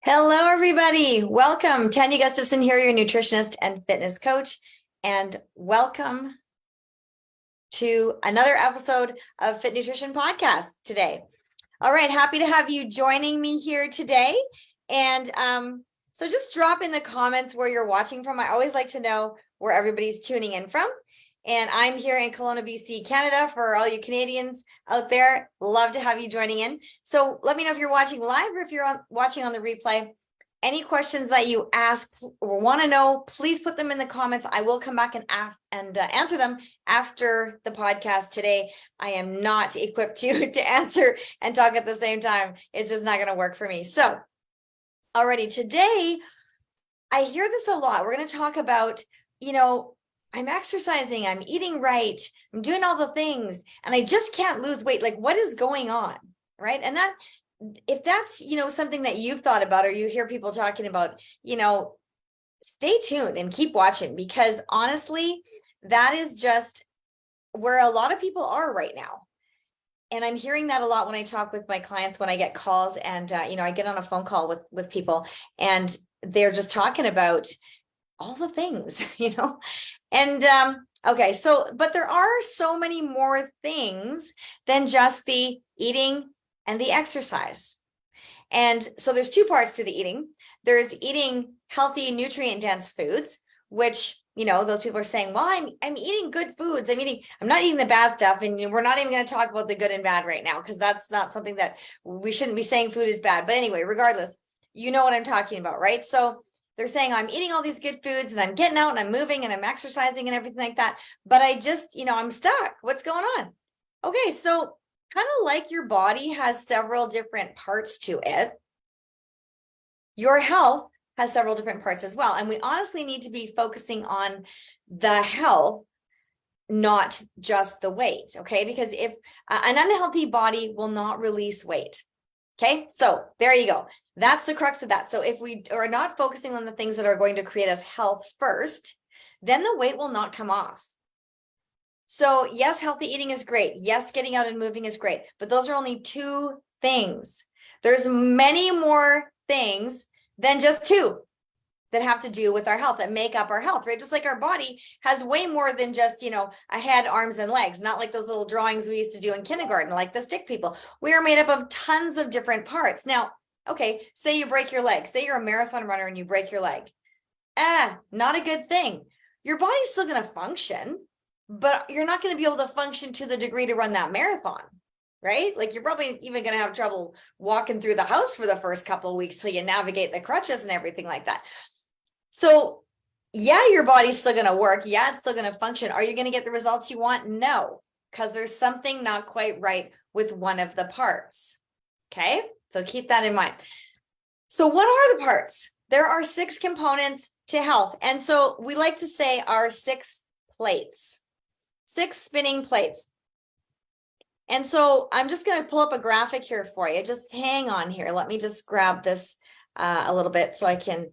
Hello, everybody. Welcome. Tania Gustafson here, your nutritionist and fitness coach, and welcome to another episode of Fit Nutrition Podcast today. All right, happy to have you joining me here today. And so just drop in the comments where you're watching from. I always like to know where everybody's tuning in from. And I'm here in Kelowna, BC, Canada. For all you Canadians out there, love to have you joining in. So let me know if you're watching live or if you're watching on the replay. Any questions that you ask or want to know, please put them in the comments. I will come back and answer them after the podcast today. I am not equipped to answer and talk at the same time. It's just not going to work for me. So already today, I hear this a lot. We're going to talk about, I'm exercising, I'm eating right, I'm doing all the things, and I just can't lose weight. Like, what is going on, right? And that, if that's, something that you've thought about, or you hear people talking about, stay tuned and keep watching, because honestly, that is just where a lot of people are right now. And I'm hearing that a lot when I talk with my clients, when I get calls and, I get on a phone call with people and they're just talking about all the things, and okay, so, but there are so many more things than just the eating and the exercise. And so there's two parts to the eating. There's eating healthy, nutrient-dense foods, which, those people are saying, well, I'm eating good foods. I'm not eating the bad stuff. And we're not even going to talk about the good and bad right now, because that's not something that we shouldn't be saying food is bad. But anyway, regardless, you know what I'm talking about, right? So they're saying I'm eating all these good foods and I'm getting out and I'm moving and I'm exercising and everything like that. But I just, I'm stuck. What's going on? Okay, so kind of like your body has several different parts to it, your health has several different parts as well. And we honestly need to be focusing on the health, not just the weight, okay? Because if an unhealthy body will not release weight. Okay, so there you go. That's the crux of that. So if we are not focusing on the things that are going to create us health first, then the weight will not come off. So yes, healthy eating is great. Yes, getting out and moving is great, but those are only two things. There's many more things than just two that have to do with our health, that make up our health, right? Just like our body has way more than just, a head, arms, and legs, not like those little drawings we used to do in kindergarten, like the stick people. We are made up of tons of different parts. Now, okay, say you break your leg, say you're a marathon runner and you break your leg. Not a good thing. Your body's still going to function, but you're not going to be able to function to the degree to run that marathon, right? Like, you're probably even going to have trouble walking through the house for the first couple of weeks till you navigate the crutches and everything like that. So yeah, your body's still going to work. Yeah, it's still going to function. Are you going to get the results you want? No, because there's something not quite right with one of the parts. Okay, so keep that in mind. So what are the parts? There are 6 components to health. And so we like to say our 6 plates, 6 spinning plates. And so I'm just going to pull up a graphic here for you. Just hang on here. Let me just grab this a little bit so I can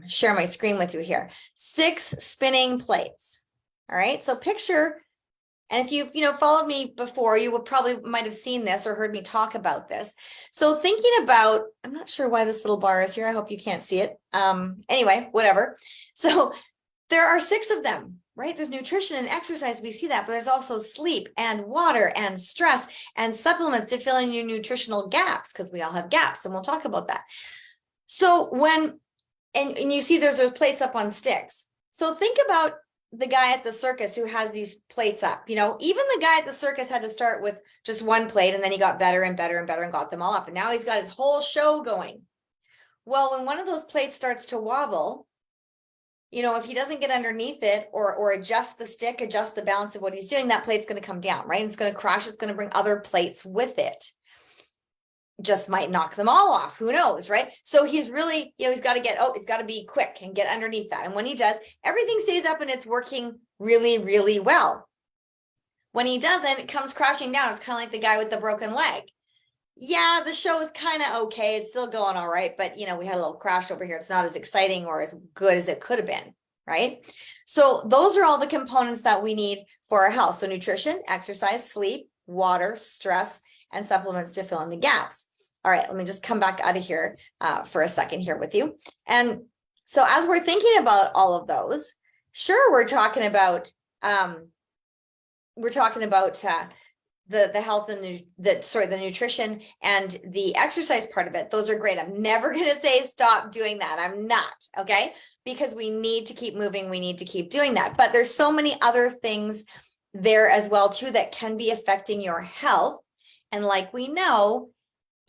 share my screen with you here. 6 spinning plates. All right. So picture, and if you've followed me before, you would probably might have seen this or heard me talk about this. So thinking about, I'm not sure why this little bar is here. I hope you can't see it. Anyway, whatever. So there are 6 of them, right? There's nutrition and exercise. We see that, but there's also sleep and water and stress and supplements to fill in your nutritional gaps, because we all have gaps, and we'll talk about that. So and you see there's those plates up on sticks. So think about the guy at the circus who has these plates up. Even the guy at the circus had to start with just one plate, and then he got better and better and better and got them all up. And now he's got his whole show going. Well, when one of those plates starts to wobble, if he doesn't get underneath it or adjust the stick, adjust the balance of what he's doing, that plate's going to come down, right? And it's going to crash. It's going to bring other plates with it. Just might knock them all off. Who knows, right? So he's really, he's got to be quick and get underneath that. And when he does, everything stays up and it's working really, really well. When he doesn't, it comes crashing down. It's kind of like the guy with the broken leg. Yeah, the show is kind of okay. It's still going all right. But, we had a little crash over here. It's not as exciting or as good as it could have been, right? So those are all the components that we need for our health. So nutrition, exercise, sleep, water, stress, and supplements to fill in the gaps. All right, let me just come back out of here for a second here with you. And so as we're thinking about all of those, sure, we're talking about the health and the nutrition and the exercise part of it. Those are great. I'm never going to say stop doing that. I'm not, okay? Because we need to keep moving. We need to keep doing that. But there's so many other things there as well too that can be affecting your health. And like we know,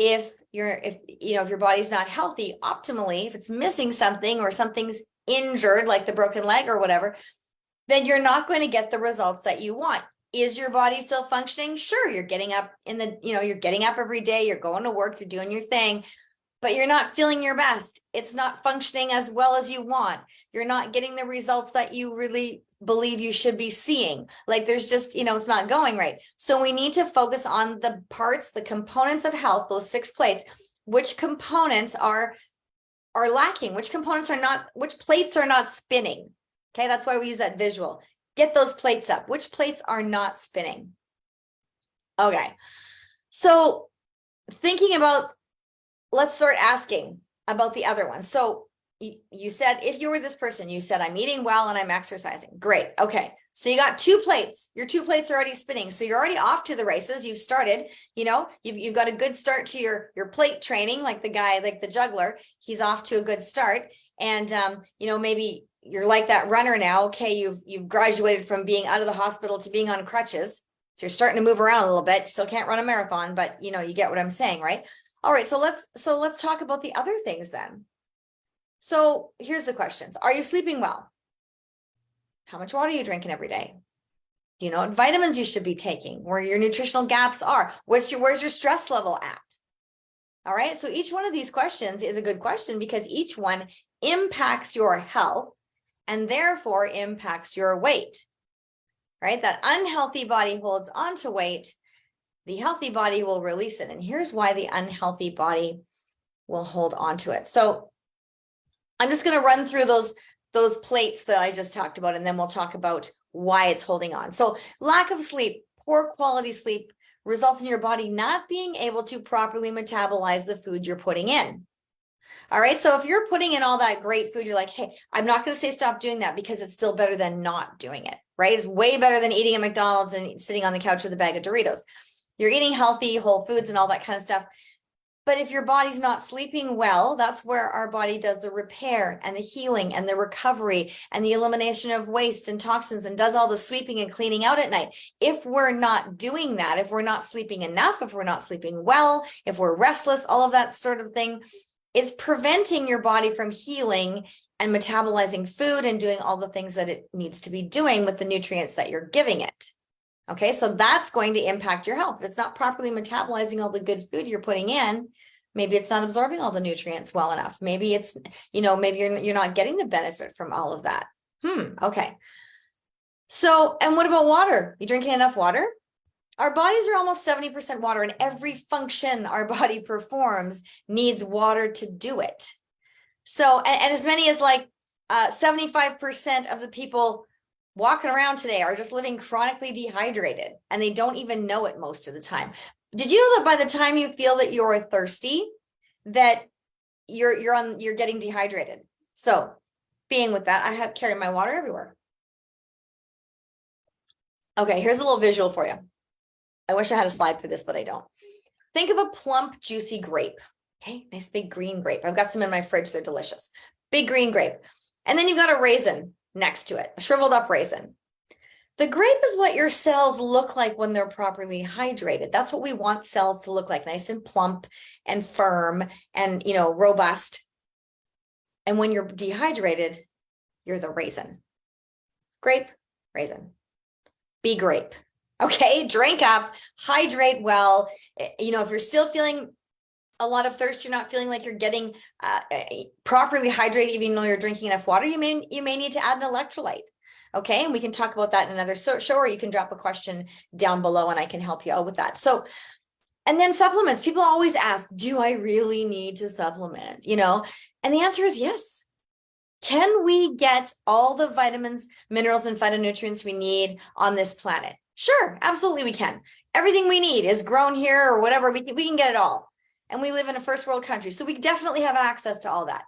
if your body's not healthy optimally, if it's missing something or something's injured, like the broken leg or whatever, then you're not going to get the results that you want. Is your body still functioning? Sure, you're getting up you're getting up every day, you're going to work, you're doing your thing, but you're not feeling your best. It's not functioning as well as you want. You're not getting the results that you really believe you should be seeing. Like there's just, it's not going right. So we need to focus on the parts, the components of health, those 6 plates. Which components are lacking? Which plates are not spinning? Okay, that's why we use that visual. Get those plates up. Which plates are not spinning? Okay, so thinking about, let's start asking about the other ones. So you said, if you were this person, you said, I'm eating well and I'm exercising. Great. Okay. So you got 2 plates. Your 2 plates are already spinning. So you're already off to the races. You've started, you've got a good start to your plate training, like the guy, like the juggler, he's off to a good start. And, maybe you're like that runner now. Okay. You've graduated from being out of the hospital to being on crutches. So you're starting to move around a little bit. Still can't run a marathon, but you get what I'm saying, right? All right. So let's talk about the other things then. So here's the questions. Are you sleeping well? How much water are you drinking every day? Do you know what vitamins you should be taking? Where your nutritional gaps are? Where's your stress level at? All right. So each one of these questions is a good question because each one impacts your health and therefore impacts your weight, right? That unhealthy body holds on to weight. The healthy body will release it. And here's why the unhealthy body will hold on to it. So I'm just going to run through those plates that I just talked about, and then we'll talk about why it's holding on. So lack of sleep, poor quality sleep results in your body not being able to properly metabolize the food you're putting in. All right. So if you're putting in all that great food, you're like, hey, I'm not going to say stop doing that because it's still better than not doing it, right? It's way better than eating at McDonald's and sitting on the couch with a bag of Doritos. You're eating healthy, whole foods and all that kind of stuff. But if your body's not sleeping well, that's where our body does the repair and the healing and the recovery and the elimination of waste and toxins and does all the sweeping and cleaning out at night. If we're not doing that, if we're not sleeping enough, if we're not sleeping well, if we're restless, all of that sort of thing is preventing your body from healing and metabolizing food and doing all the things that it needs to be doing with the nutrients that you're giving it. Okay, so that's going to impact your health. If it's not properly metabolizing all the good food you're putting in, maybe it's not absorbing all the nutrients well enough. Maybe it's, maybe you're not getting the benefit from all of that. Okay. So, and what about water? You drinking enough water? Our bodies are almost 70% water, and every function our body performs needs water to do it. So, and as many as like 75% of the people walking around today are just living chronically dehydrated, and they don't even know it most of the time. Did you know that by the time you feel that you're thirsty, that you're getting dehydrated? So, being with that, I carry my water everywhere. Okay, here's a little visual for you. I wish I had a slide for this, but I don't. Think of a plump, juicy grape. Okay, nice big green grape. I've got some in my fridge. They're delicious. Big green grape. And then you've got a raisin next to it, a shriveled up raisin. The grape is what your cells look like when they're properly hydrated. That's what we want cells to look like, nice and plump and firm and, robust. And when you're dehydrated, you're the raisin. Grape, raisin. Be grape. Okay, drink up, hydrate well. If you're still feeling a lot of thirst, you're not feeling like you're getting properly hydrated, even though you're drinking enough water, you may need to add an electrolyte. Okay, and we can talk about that in another show, or you can drop a question down below and I can help you out with that. So, and then supplements. People always ask, do I really need to supplement? And the answer is yes. Can we get all the vitamins, minerals, and phytonutrients we need on this planet? Sure, absolutely we can. Everything we need is grown here or whatever. We can get it all. and we live in a first world country. So we definitely have access to all that.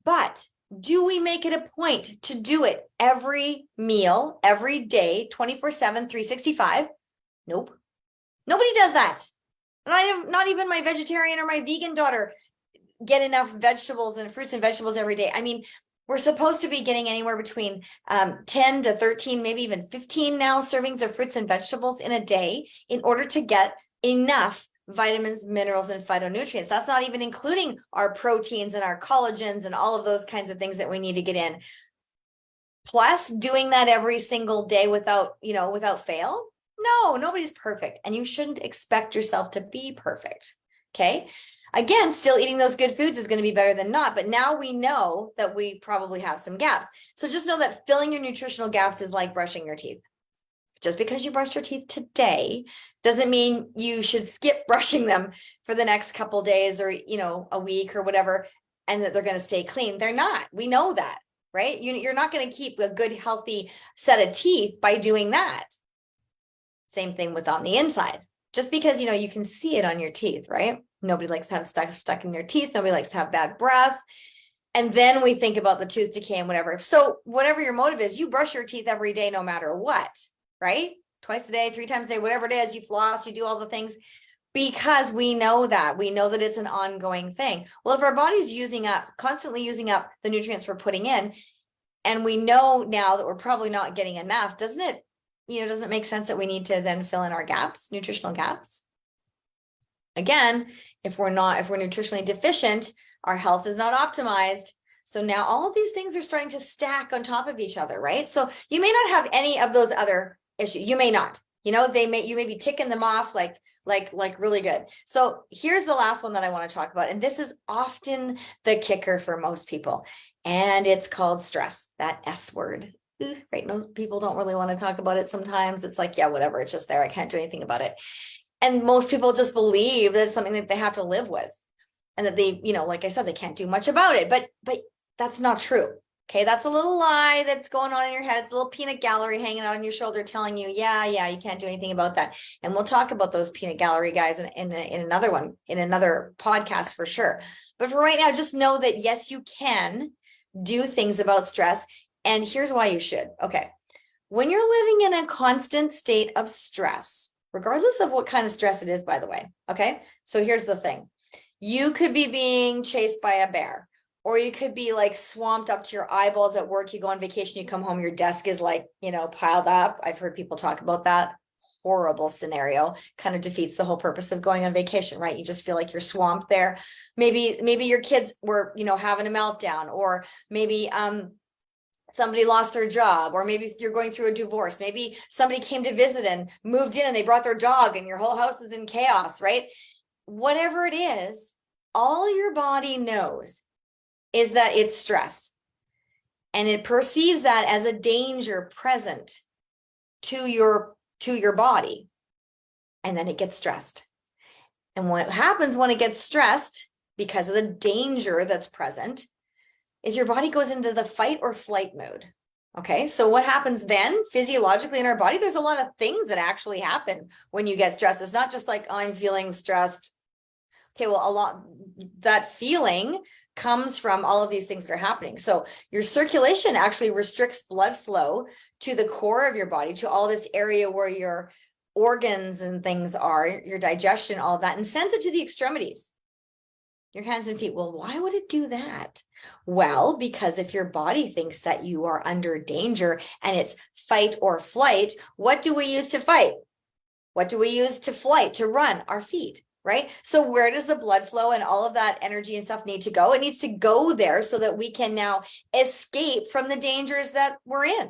But do we make it a point to do it every meal, every day, 24/7, 365? Nope. Nobody does that. Not even my vegetarian or my vegan daughter get enough vegetables and fruits and vegetables every day. I mean, we're supposed to be getting anywhere between 10 to 13, maybe even 15 now servings of fruits and vegetables in a day in order to get enough vitamins, minerals, and phytonutrients. That's not even including our proteins and our collagens and all of those kinds of things that we need to get in. Plus, doing that every single day without fail. No, nobody's perfect, and you shouldn't expect yourself to be perfect. Okay. Again, still eating those good foods is going to be better than not, but now we know that we probably have some gaps. So just know that filling your nutritional gaps is like brushing your teeth. Just because you brushed your teeth today doesn't mean you should skip brushing them for the next couple days or, a week or whatever, and that they're going to stay clean. They're not. We know that, right? You're not going to keep a good, healthy set of teeth by doing that. Same thing with on the inside. Just because, you can see it on your teeth, right? Nobody likes to have stuck in their teeth. Nobody likes to have bad breath. And then we think about the tooth decay and whatever. So whatever your motive is, you brush your teeth every day, no matter what, right? Twice a day, 3 times a day, whatever it is, you floss, you do all the things because we know that it's an ongoing thing. Well, if our body's constantly using up the nutrients we're putting in, and we know now that we're probably not getting enough, doesn't it make sense that we need to then fill in our gaps, nutritional gaps? Again, if we're nutritionally deficient, our health is not optimized. So now all of these things are starting to stack on top of each other, right? So you may not have any of those other issues. You may not, you may be ticking them off like really good. So here's the last one that I want to talk about. And this is often the kicker for most people. And it's called stress, that S word. Right? No, people don't really want to talk about it sometimes. It's like, yeah, whatever. It's just there. I can't do anything about it. And most people just believe that it's something that they have to live with and that they, like I said, they can't do much about it, but that's not true. Okay. That's a little lie that's going on in your head. It's a little peanut gallery hanging out on your shoulder telling you, yeah, you can't do anything about that. And we'll talk about those peanut gallery guys in another one, in another podcast for sure. But for right now, just know that yes, you can do things about stress. And here's why you should. Okay. When you're living in a constant state of stress, regardless of what kind of stress it is, by the way. Okay. So here's the thing. You could be being chased by a bear, or you could be like swamped up to your eyeballs at work. You go on vacation, you come home, your desk is like, piled up. I've heard people talk about that. Horrible scenario. Kind of defeats the whole purpose of going on vacation, right? You just feel like you're swamped there. Maybe your kids were, having a meltdown, or maybe, somebody lost their job, or maybe you're going through a divorce. Maybe somebody came to visit and moved in and they brought their dog and your whole house is in chaos, right? Whatever it is, all your body knows is that it's stress. And it perceives that as a danger present to your body. And then it gets stressed. And what happens when it gets stressed because of the danger that's present is your body goes into the fight or flight mode. Okay, so what happens then physiologically in our body? There's a lot of things that actually happen when you get stressed. It's not just like, oh, I'm feeling stressed. Okay, well, that feeling comes from all of these things that are happening. So your circulation actually restricts blood flow to the core of your body, to all this area where your organs and things are, your digestion, all of that, and sends it to the extremities. Your hands and feet. Well, why would it do that? Well, because if your body thinks that you are under danger and it's fight or flight, what do we use to fight? What do we use to flight, to run? Our feet, right? So where does the blood flow and all of that energy and stuff need to go? It needs to go there so that we can now escape from the dangers that we're in.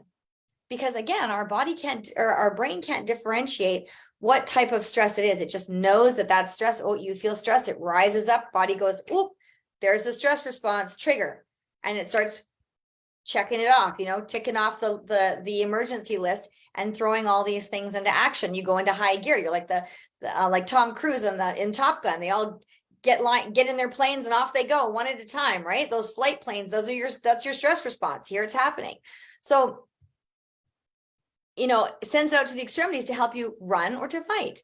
Because again, our brain can't differentiate what type of stress it is. It just knows that that's stress. Oh, you feel stress. It rises up. Body goes, oh, there's the stress response trigger. And it starts checking it off, ticking off the emergency list and throwing all these things into action. You go into high gear. You're like like Tom Cruise in Top Gun. They all get in their planes and off they go one at a time, right? Those flight planes, that's your stress response. Here it's happening. So it sends it out to the extremities to help you run or to fight.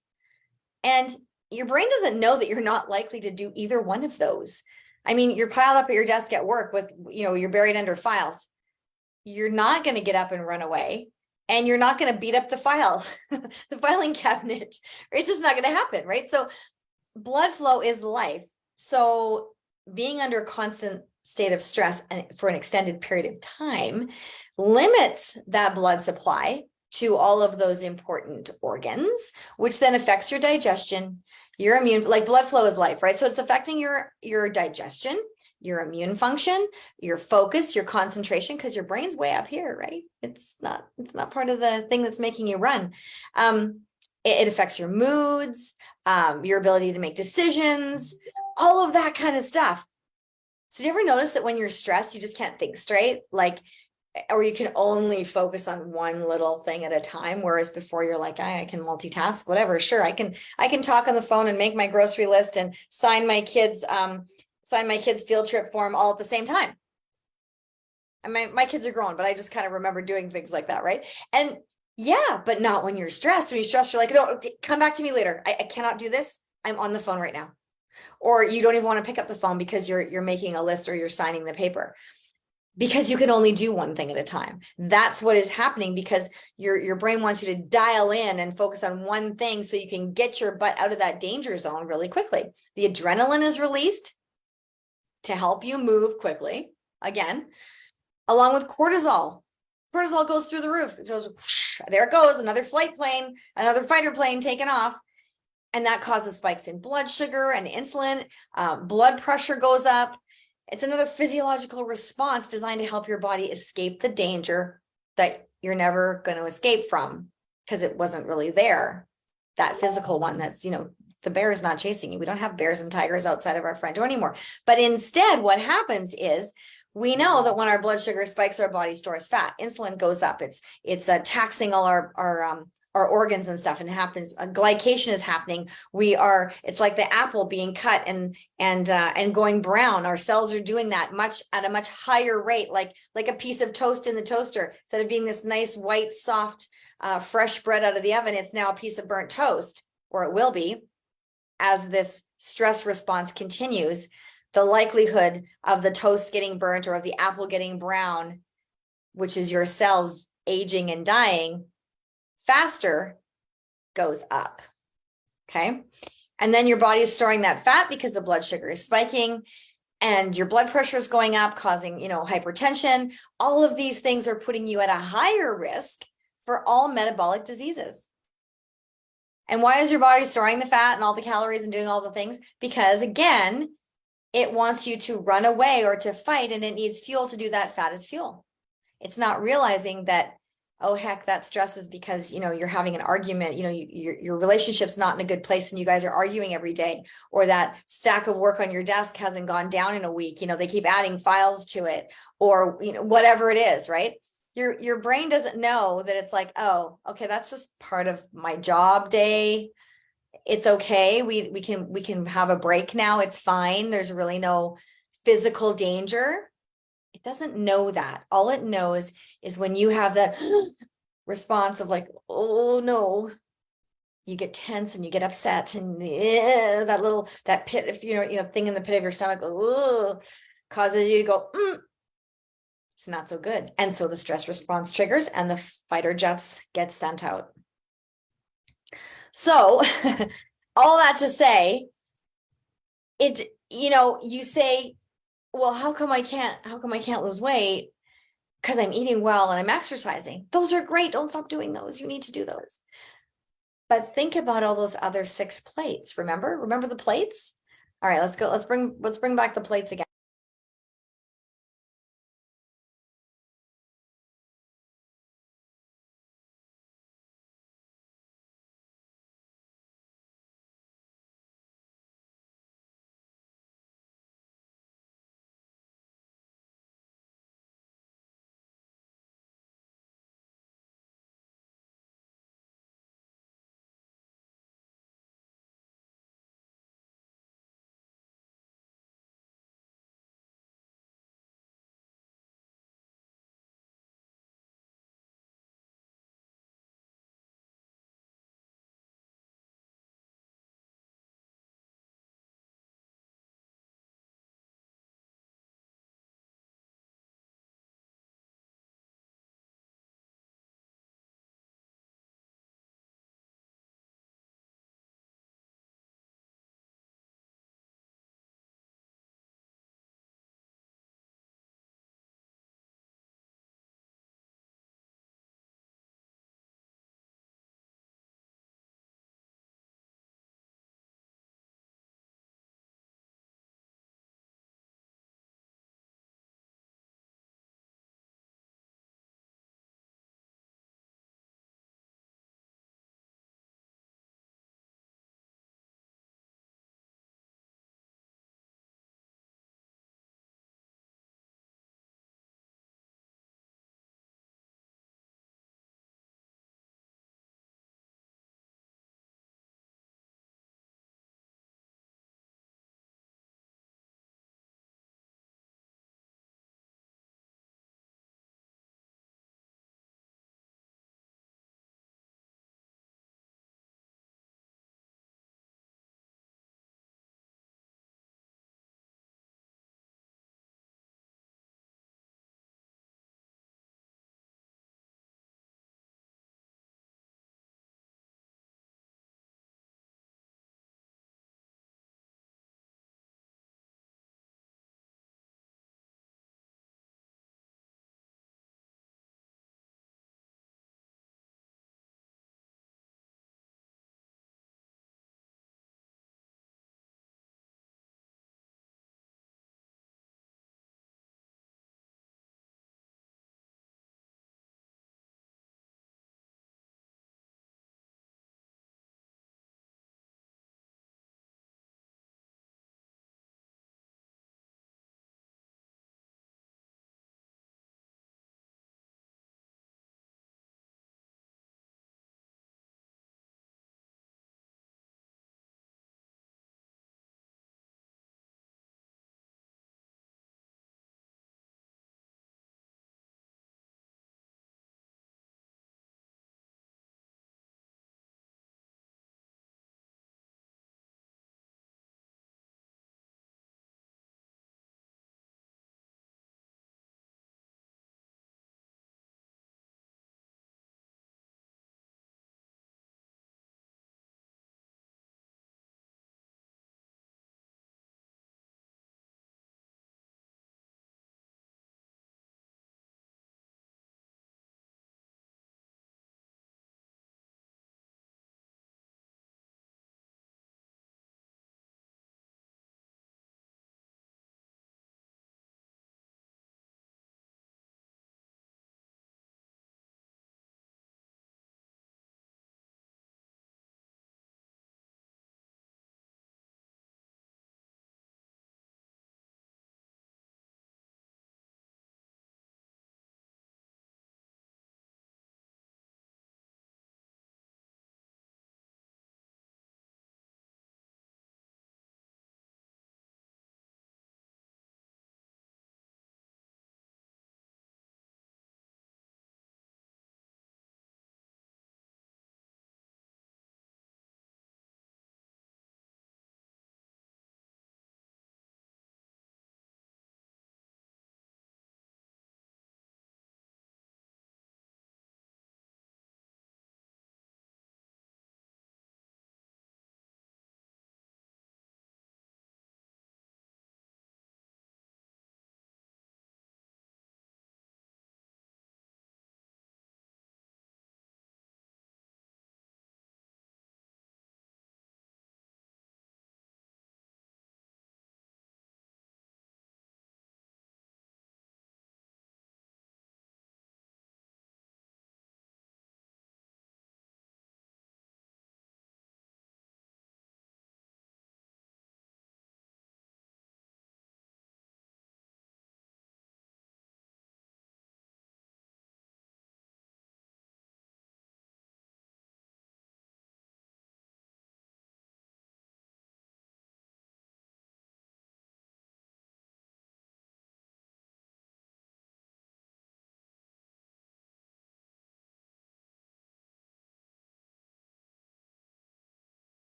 And your brain doesn't know that you're not likely to do either one of those. I mean, you're piled up at your desk at work with, you're buried under files. You're not going to get up and run away, and you're not going to beat up the filing cabinet. It's just not going to happen, right? So blood flow is life. So being under constant state of stress and for an extended period of time limits that blood supply to all of those important organs, which then affects your digestion, your immune, like blood flow is life, right? So it's affecting your digestion, your immune function, your focus, your concentration, because your brain's way up here, right? It's not part of the thing that's making you run. It affects your moods, your ability to make decisions, all of that kind of stuff. So do you ever notice that when you're stressed, you just can't think straight? Like, or you can only focus on one little thing at a time, whereas before you're like, I can multitask, whatever. Sure, I can talk on the phone and make my grocery list and sign my kids' field trip form all at the same time. And my kids are grown, but I just kind of remember doing things like that, right? And yeah, but not when you're stressed. When you're stressed, you're like, no, come back to me later. I cannot do this. I'm on the phone right now. Or you don't even want to pick up the phone because you're making a list or you're signing the paper, because you can only do one thing at a time. That's what is happening, because your brain wants you to dial in and focus on one thing so you can get your butt out of that danger zone really quickly. The adrenaline is released to help you move quickly, again, along with cortisol. Cortisol goes through the roof. It goes, whoosh, there it goes, another another fighter plane taking off. And that causes spikes in blood sugar and insulin. Blood pressure goes up. It's another physiological response designed to help your body escape the danger that you're never going to escape from, because it wasn't really there. That physical one that's, the bear is not chasing you. We don't have bears and tigers outside of our front door anymore. But instead, what happens is, we know that when our blood sugar spikes, our body stores fat. Insulin goes up. It's taxing all our organs and stuff, and it happens. Glycation is happening. It's like the apple being cut and going brown. Our cells are doing that at a much higher rate, like a piece of toast in the toaster. Instead of being this nice white, soft, fresh bread out of the oven, it's now a piece of burnt toast, or it will be, as this stress response continues. The likelihood of the toast getting burnt or of the apple getting brown, which is your cells aging and dying faster, goes up. Okay. And then your body is storing that fat because the blood sugar is spiking and your blood pressure is going up, causing, hypertension. All of these things are putting you at a higher risk for all metabolic diseases. And why is your body storing the fat and all the calories and doing all the things? Because again, it wants you to run away or to fight, and it needs fuel to do that. Fat as fuel. It's not realizing that, oh, heck, that stress is because, you're having an argument, your relationship's not in a good place and you guys are arguing every day, or that stack of work on your desk hasn't gone down in a week. They keep adding files to it, or, whatever it is, right? Your brain doesn't know that it's like, oh, okay, that's just part of my job day. It's okay. We can have a break now. It's fine. There's really no physical danger. It doesn't know that. All it knows is when you have that response of like, oh no, you get tense and you get upset, and that pit, if thing in the pit of your stomach, causes you to go, it's not so good. And so the stress response triggers and the fighter jets get sent out. So all that to say, you say, well, how come I can't lose weight? Because I'm eating well and I'm exercising. Those are great. Don't stop doing those. You need to do those. But think about all those other 6 plates. Remember the plates? All right, let's go. Let's bring back the plates again.